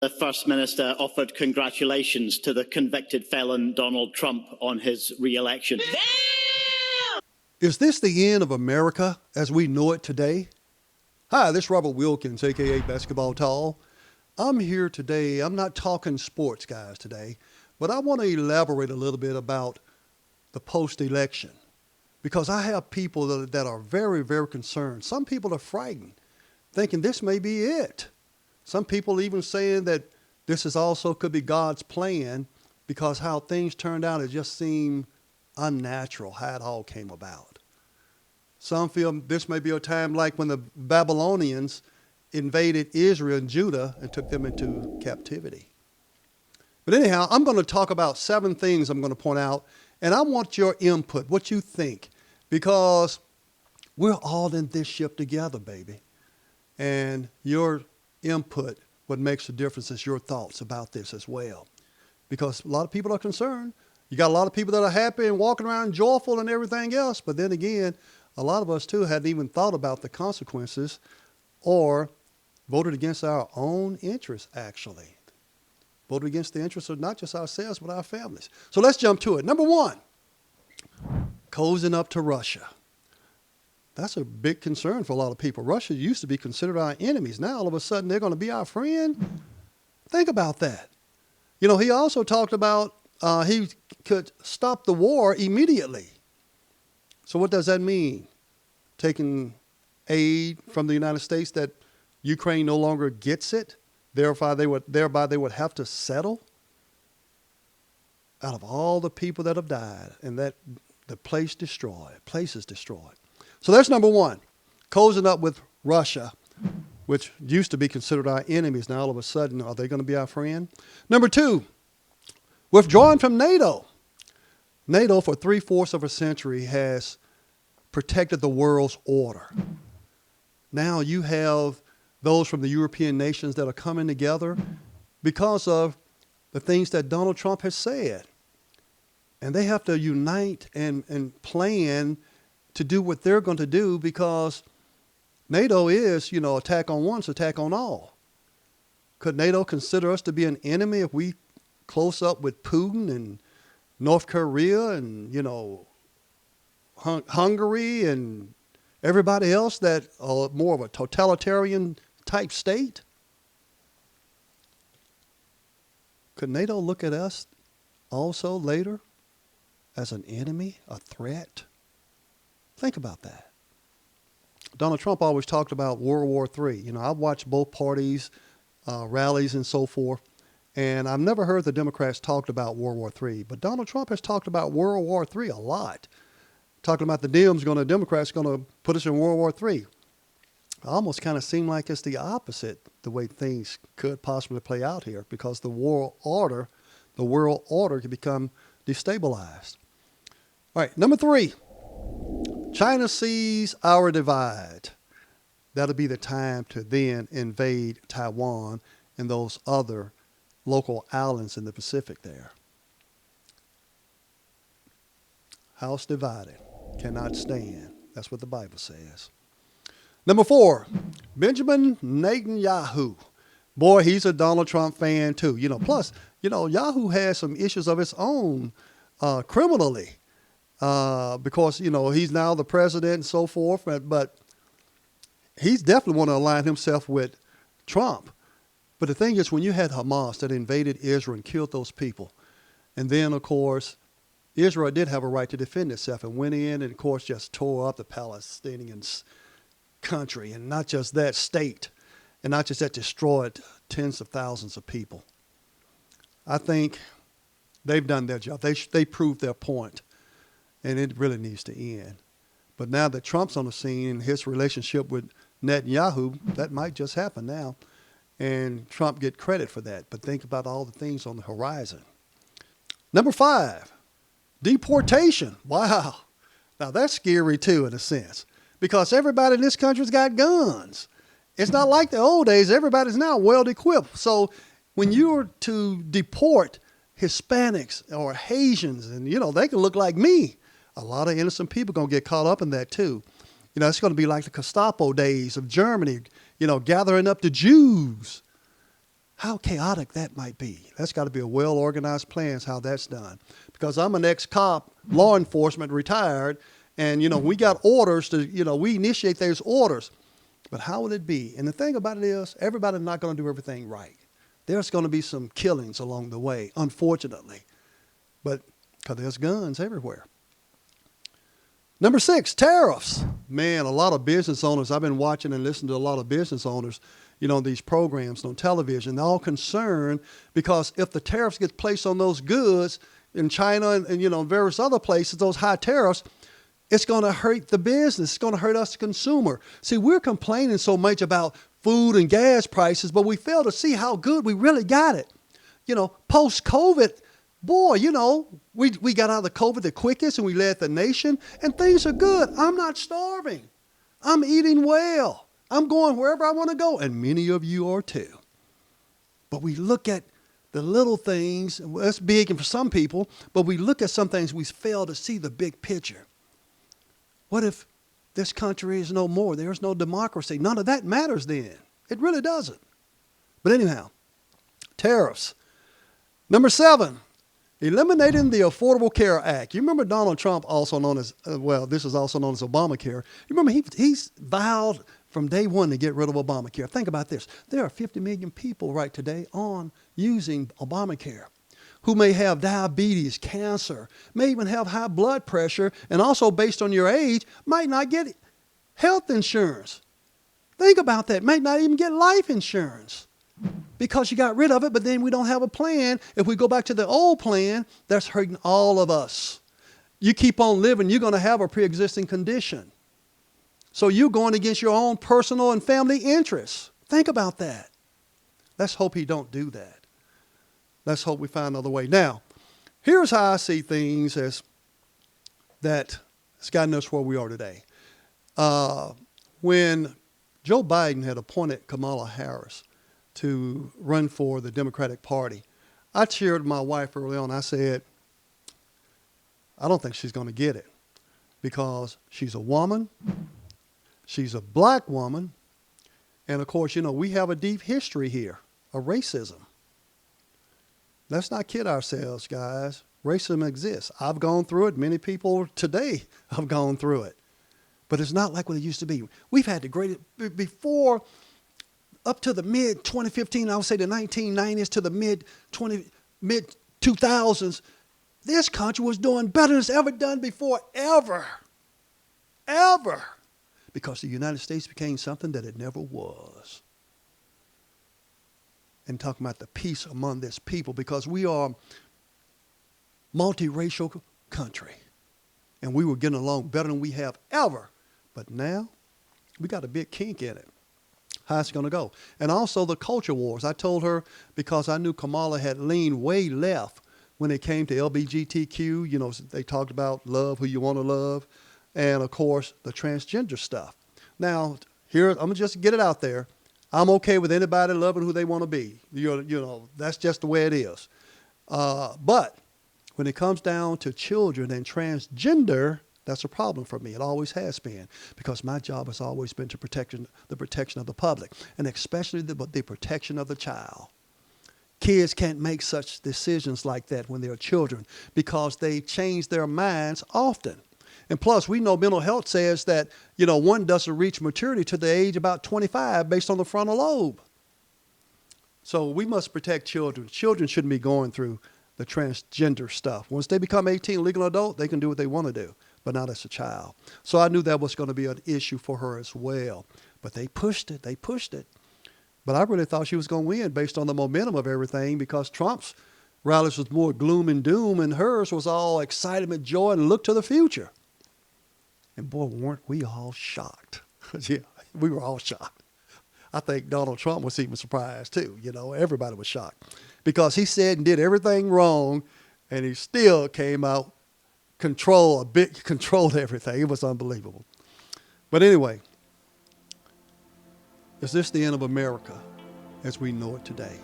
The First Minister offered congratulations to the convicted felon Donald Trump on his re-election. Is this the end of America as we know it today? Hi, this is Robert Wilkins, a.k.a. Basketball Tall. I'm here today. I'm not talking sports, guys, today, but I want to elaborate a little bit about the post-election because I have people that are very, very concerned. Some people are frightened, thinking this may be it. Some people even saying that this is also could be God's plan because how things turned out, it just seemed unnatural how it all came about. Some feel this may be a time like when the Babylonians invaded Israel and Judah and took them into captivity. But anyhow, I'm going to talk about 7 things I'm going to point out, and I want your input, what you think, because we're all in this ship together, baby. And your input, what makes the difference is your thoughts about this as well. Because a lot of people are concerned. You got a lot of people that are happy and walking around joyful and everything else. But then again, a lot of us too hadn't even thought about the consequences or voted against our own interests, actually. Voted against the interests of not just ourselves, but our families. So let's jump to it. Number 1, cozying up to Russia. That's a big concern for a lot of people. Russia used to be considered our enemies. Now, all of a sudden, they're going to be our friend. Think about that. You know, he also talked about he could stop the war immediately. So what does that mean? Taking aid from the United States that Ukraine no longer gets it, thereby they would have to settle? Out of all the people that have died and that the place is destroyed. So that's number 1, cozying up with Russia, which used to be considered our enemies. Now, all of a sudden, are they going to be our friend? Number 2, withdrawing from NATO. NATO, for 3/4 of a century, has protected the world's order. Now you have those from the European nations that are coming together because of the things that Donald Trump has said. And they have to unite and plan to do what they're going to do because NATO is, attack on one, it's attack on all. Could NATO consider us to be an enemy if we close up with Putin and North Korea and, Hungary and everybody else that are more of a totalitarian type state? Could NATO look at us also later as an enemy, a threat? Think about that. Donald Trump always talked about World War III. I've watched both parties, rallies and so forth, and I've never heard the Democrats talked about World War III. But Donald Trump has talked about World War III a lot, talking about the Democrats going to put us in World War III. It almost kind of seemed like it's the opposite, the way things could possibly play out here, because the world order could become destabilized. All right, number 3. China sees our divide. That'll be the time to then invade Taiwan and those other local islands in the Pacific there. House divided cannot stand. That's what the Bible says. Number 4, Benjamin Netanyahu. Boy, he's a Donald Trump fan too. Plus, Yahoo has some issues of its own criminally. Because, he's now the president and so forth, but he's definitely want to align himself with Trump. But the thing is, when you had Hamas that invaded Israel and killed those people, and then, of course, Israel did have a right to defend itself and went in and, of course, just tore up the Palestinian country, and not just that state, and not just that, destroyed tens of thousands of people. I think they've done their job. They proved their point. And it really needs to end. But now that Trump's on the scene and his relationship with Netanyahu, that might just happen now. And Trump get credit for that. But think about all the things on the horizon. Number 5, deportation. Wow. Now that's scary too, in a sense, because everybody in this country's got guns. It's not like the old days. Everybody's now well equipped. So when you're to deport Hispanics or Haitians, and they can look like me, a lot of innocent people going to get caught up in that too. It's going to be like the Gestapo days of Germany, gathering up the Jews. how chaotic that might be. That's got to be a well-organized plan how that's done. Because I'm an ex-cop, law enforcement, retired, and, we got orders to, we initiate those orders. But how would it be? And the thing about it is, everybody's not going to do everything right. There's going to be some killings along the way, unfortunately. But because there's guns everywhere. Number 6, tariffs. Man, a lot of business owners, I've been watching and listening to a lot of business owners, these programs on television, they're all concerned because if the tariffs get placed on those goods in China and various other places, those high tariffs, it's going to hurt the business. It's going to hurt us, the consumer. See, we're complaining so much about food and gas prices, but we fail to see how good we really got it. Post-COVID, boy, we got out of the COVID the quickest and we led the nation and things are good. I'm not starving. I'm eating well. I'm going wherever I want to go. And many of you are too. But we look at the little things, that's big and for some people, but we look at some things, we fail to see the big picture. What if this country is no more? There's no democracy. None of that matters then. It really doesn't. But anyhow, tariffs. Number 7, eliminating the Affordable Care Act. You remember Donald Trump, also known as, this is also known as Obamacare. You remember he's vowed from day one to get rid of Obamacare. Think about this. There are 50 million people right today on using Obamacare who may have diabetes, cancer, may even have high blood pressure, and also based on your age, might not get health insurance. Think about that. Might not even get life insurance because you got rid of it, but then we don't have a plan. If we go back to the old plan, that's hurting all of us. You keep on living, you're going to have a pre-existing condition. So you're going against your own personal and family interests. Think about that. Let's hope he don't do that. Let's hope we find another way. Now, here's how I see things as that has gotten us where we are today. When Joe Biden had appointed Kamala Harris to run for the Democratic Party, I cheered my wife early on. I said, I don't think she's going to get it because she's a woman. She's a black woman. And of course, we have a deep history here of racism. Let's not kid ourselves, guys. Racism exists. I've gone through it. Many people today have gone through it. But it's not like what it used to be. We've had the greatest, before, up to the mid-2015, I would say the 1990s to the mid-2000s, this country was doing better than it's ever done before, ever. Ever. Because the United States became something that it never was. And talking about the peace among this people, because we are a multiracial country. And we were getting along better than we have ever. But now, we got a big kink in it. How's it going to go? And also the culture wars. I told her, because I knew Kamala had leaned way left when it came to LGBTQ. They talked about love who you want to love. And, of course, the transgender stuff. Now, here, I'm going to just get it out there. I'm okay with anybody loving who they want to be. That's just the way it is. But when it comes down to children and transgender, that's a problem for me. It always has been, because my job has always been to protect the protection of the public, and especially the protection of the child. Kids can't make such decisions like that when they're children because they change their minds often. And plus, we know mental health says that, one doesn't reach maturity to the age about 25 based on the frontal lobe. So we must protect children. Children shouldn't be going through the transgender stuff. Once they become 18, legal adult, they can do what they want to do, but not as a child. So I knew that was going to be an issue for her as well. But they pushed it. But I really thought she was going to win based on the momentum of everything, because Trump's rallies was more gloom and doom, and hers was all excitement, joy, and look to the future. And boy, weren't we all shocked. Yeah, we were all shocked. I think Donald Trump was even surprised too. Everybody was shocked because he said and did everything wrong, and he still came out controlled everything. It was unbelievable. But anyway, is this the end of America as we know it today?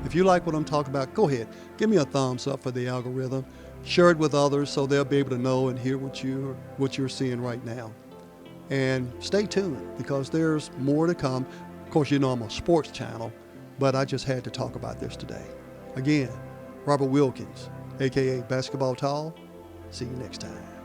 If you like what I'm talking about, go ahead. Give me a thumbs up for the algorithm. Share it with others so they'll be able to know and hear what you're seeing right now. And stay tuned, because there's more to come. Of course, I'm a sports channel, but I just had to talk about this today. Again, Robert Wilkins, aka Basketball Tall. See you next time.